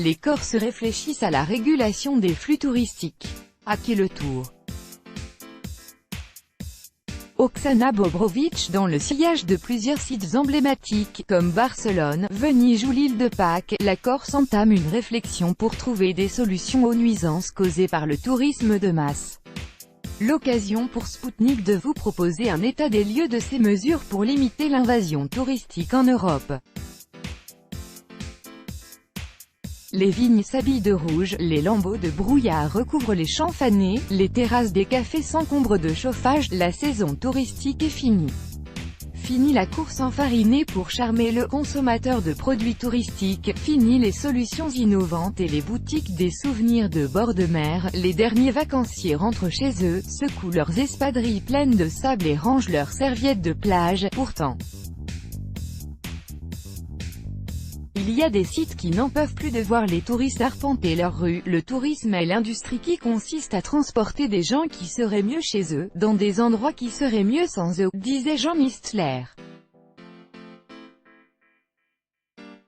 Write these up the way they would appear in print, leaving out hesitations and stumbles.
Les Corses réfléchissent à la régulation des flux touristiques. À qui le tour? Oksana Bobrović dans le sillage de plusieurs sites emblématiques, comme Barcelone, Venise ou l'île de Pâques, la Corse entame une réflexion pour trouver des solutions aux nuisances causées par le tourisme de masse. L'occasion pour Spoutnik de vous proposer un état des lieux de ces mesures pour limiter l'invasion touristique en Europe. Les vignes s'habillent de rouge, les lambeaux de brouillard recouvrent les champs fanés, les terrasses des cafés s'encombrent de chauffage, la saison touristique est finie. Fini la course enfarinée pour charmer le consommateur de produits touristiques, fini les solutions innovantes et les boutiques des souvenirs de bord de mer, les derniers vacanciers rentrent chez eux, secouent leurs espadrilles pleines de sable et rangent leurs serviettes de plage, pourtant. Il y a des sites qui n'en peuvent plus de voir les touristes arpenter leurs rues. Le tourisme est l'industrie qui consiste à transporter des gens qui seraient mieux chez eux, dans des endroits qui seraient mieux sans eux, disait Jean Mistler.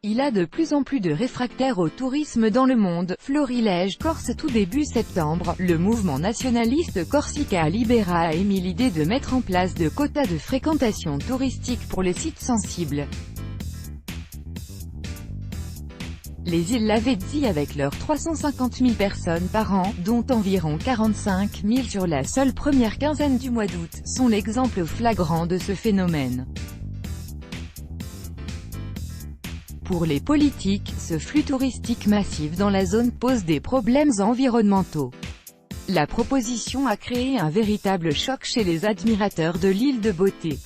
Il a de plus en plus de réfractaires au tourisme dans le monde. Florilège Corse. Tout début septembre, le mouvement nationaliste Corsica Libera a émis l'idée de mettre en place de quotas de fréquentation touristique pour les sites sensibles. Les îles Lavezzi avec leurs 350 000 personnes par an, dont environ 45 000 sur la seule première quinzaine du mois d'août, sont l'exemple flagrant de ce phénomène. Pour les politiques, ce flux touristique massif dans la zone pose des problèmes environnementaux. La proposition a créé un véritable choc chez les admirateurs de l'île de beauté.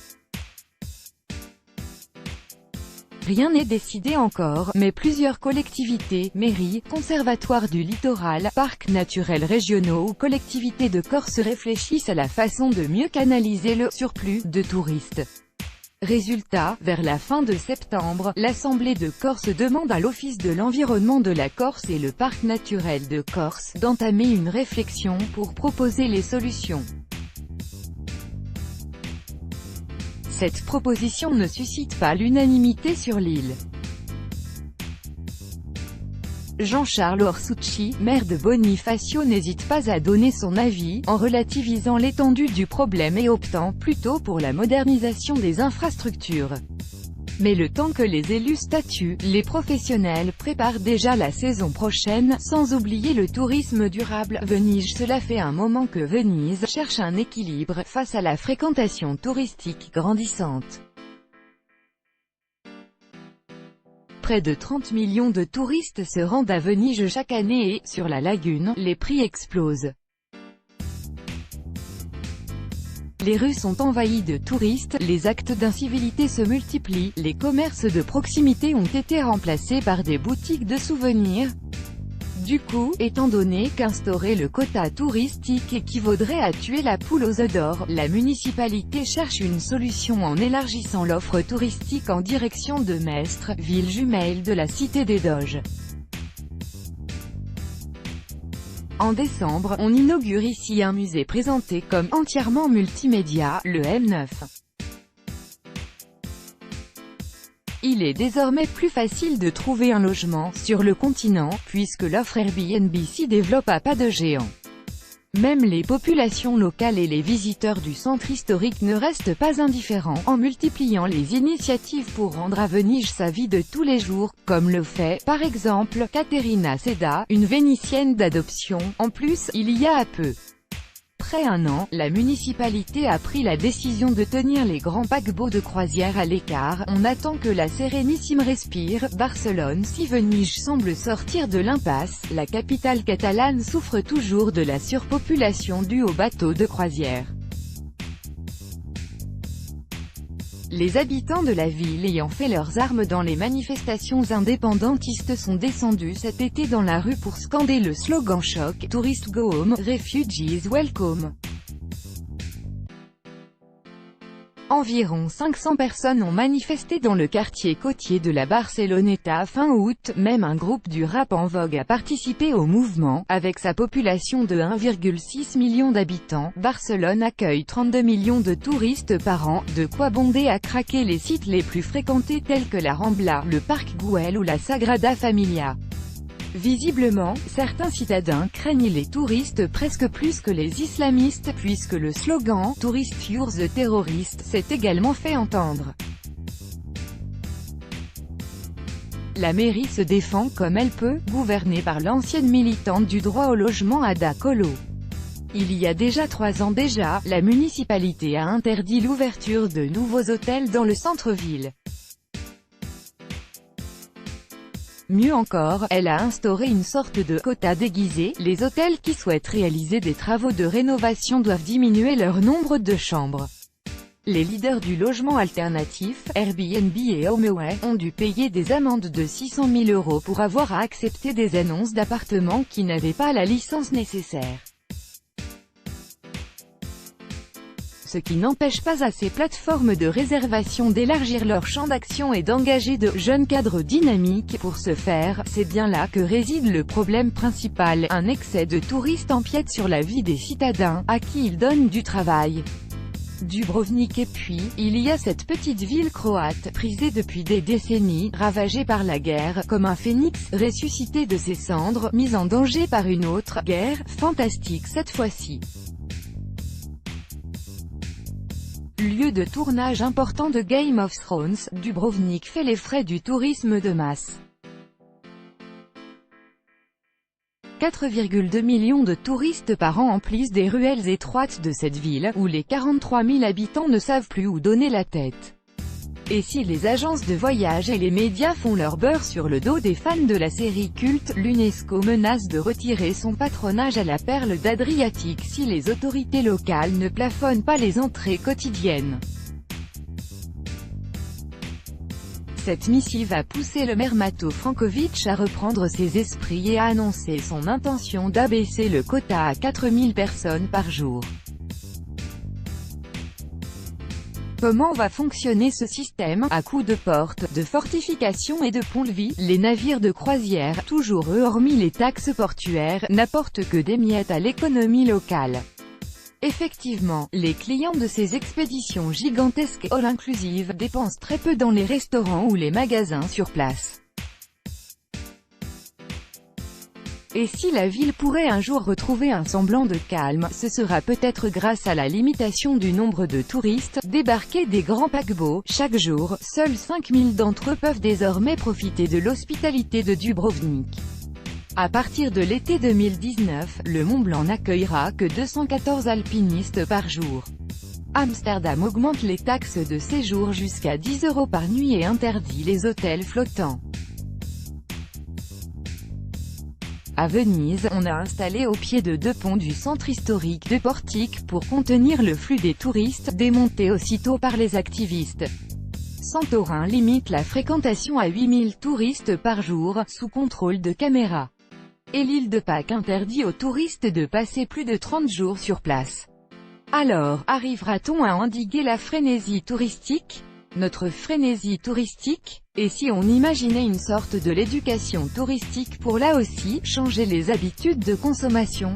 Rien n'est décidé encore, mais plusieurs collectivités, mairies, conservatoires du littoral, parcs naturels régionaux ou collectivités de Corse réfléchissent à la façon de mieux canaliser le surplus de touristes. Résultat, vers la fin de septembre, l'Assemblée de Corse demande à l'Office de l'environnement de la Corse et le Parc naturel de Corse d'entamer une réflexion pour proposer les solutions. Cette proposition ne suscite pas l'unanimité sur l'île. Jean-Charles Orsucci, maire de Bonifacio, n'hésite pas à donner son avis, en relativisant l'étendue du problème et optant plutôt pour la modernisation des infrastructures. Mais le temps que les élus statuent, les professionnels préparent déjà la saison prochaine, sans oublier le tourisme durable. Venise. Cela fait un moment que Venise cherche un équilibre face à la fréquentation touristique grandissante. Près de 30 millions de touristes se rendent à Venise chaque année et, sur la lagune, les prix explosent. Les rues sont envahies de touristes, les actes d'incivilité se multiplient, les commerces de proximité ont été remplacés par des boutiques de souvenirs. Du coup, étant donné qu'instaurer le quota touristique équivaudrait à tuer la poule aux œufs d'or, la municipalité cherche une solution en élargissant l'offre touristique en direction de Mestre, ville jumelle de la Cité des Doges. En décembre, on inaugure ici un musée présenté comme entièrement multimédia, le M9. Il est désormais plus facile de trouver un logement sur le continent, puisque l'offre Airbnb s'y développe à pas de géant. Même les populations locales et les visiteurs du centre historique ne restent pas indifférents, en multipliant les initiatives pour rendre à Venise sa vie de tous les jours, comme le fait, par exemple, Caterina Seda, une Vénitienne d'adoption. En plus, il y a peu près un an, la municipalité a pris la décision de tenir les grands paquebots de croisière à l'écart. On attend que la Sérénissime respire. Barcelone. Si Venise semble sortir de l'impasse, la capitale catalane souffre toujours de la surpopulation due aux bateaux de croisière. Les habitants de la ville ayant fait leurs armes dans les manifestations indépendantistes sont descendus cet été dans la rue pour scander le slogan choc « Tourists go home, refugees welcome ». Environ 500 personnes ont manifesté dans le quartier côtier de la Barceloneta fin août. Même un groupe du rap en vogue a participé au mouvement. Avec sa population de 1,6 million d'habitants, Barcelone accueille 32 millions de touristes par an, de quoi bonder à craquer les sites les plus fréquentés tels que la Rambla, le Parc Güell ou la Sagrada Familia. Visiblement, certains citadins craignent les touristes presque plus que les islamistes, puisque le slogan « Tourist Fears the Terrorist » s'est également fait entendre. La mairie se défend comme elle peut, gouvernée par l'ancienne militante du droit au logement Ada Colau. Il y a déjà 3 ans déjà, la municipalité a interdit l'ouverture de nouveaux hôtels dans le centre-ville. Mieux encore, elle a instauré une sorte de quota déguisé. Les hôtels qui souhaitent réaliser des travaux de rénovation doivent diminuer leur nombre de chambres. Les leaders du logement alternatif, Airbnb et HomeAway, ont dû payer des amendes de 600 000 € pour avoir accepté des annonces d'appartements qui n'avaient pas la licence nécessaire. Ce qui n'empêche pas à ces plateformes de réservation d'élargir leur champ d'action et d'engager de jeunes cadres dynamiques. Pour ce faire, c'est bien là que réside le problème principal, un excès de touristes empiète sur la vie des citadins, à qui ils donnent du travail. Dubrovnik. Et puis, il y a cette petite ville croate, prisée depuis des décennies, ravagée par la guerre, comme un phénix, ressuscité de ses cendres, mise en danger par une autre guerre, fantastique cette fois-ci. Lieu de tournage important de Game of Thrones, Dubrovnik fait les frais du tourisme de masse. 4,2 millions de touristes par an emplissent des ruelles étroites de cette ville, où les 43 000 habitants ne savent plus où donner la tête. Et si les agences de voyage et les médias font leur beurre sur le dos des fans de la série culte, l'UNESCO menace de retirer son patronage à la perle d'Adriatique si les autorités locales ne plafonnent pas les entrées quotidiennes. Cette missive a poussé le maire Mato Franković à reprendre ses esprits et à annoncer son intention d'abaisser le quota à 4 000 personnes par jour. Comment va fonctionner ce système? À coups de portes, de fortifications et de ponts-levis, les navires de croisière, toujours eux hormis les taxes portuaires, n'apportent que des miettes à l'économie locale. Effectivement, les clients de ces expéditions gigantesques all-inclusive dépensent très peu dans les restaurants ou les magasins sur place. Et si la ville pourrait un jour retrouver un semblant de calme, ce sera peut-être grâce à la limitation du nombre de touristes débarqués des grands paquebots. Chaque jour, seuls 5 000 d'entre eux peuvent désormais profiter de l'hospitalité de Dubrovnik. À partir de l'été 2019, le Mont Blanc n'accueillera que 214 alpinistes par jour. Amsterdam augmente les taxes de séjour jusqu'à 10 € par nuit et interdit les hôtels flottants. À Venise, on a installé au pied de 2 ponts du centre historique de portiques pour contenir le flux des touristes, démontés aussitôt par les activistes. Santorin limite la fréquentation à 8 000 touristes par jour, sous contrôle de caméras. Et l'île de Pâques interdit aux touristes de passer plus de 30 jours sur place. Alors, arrivera-t-on à endiguer la frénésie touristique? Notre frénésie touristique? Et si on imaginait une sorte de l'éducation touristique pour là aussi, changer les habitudes de consommation?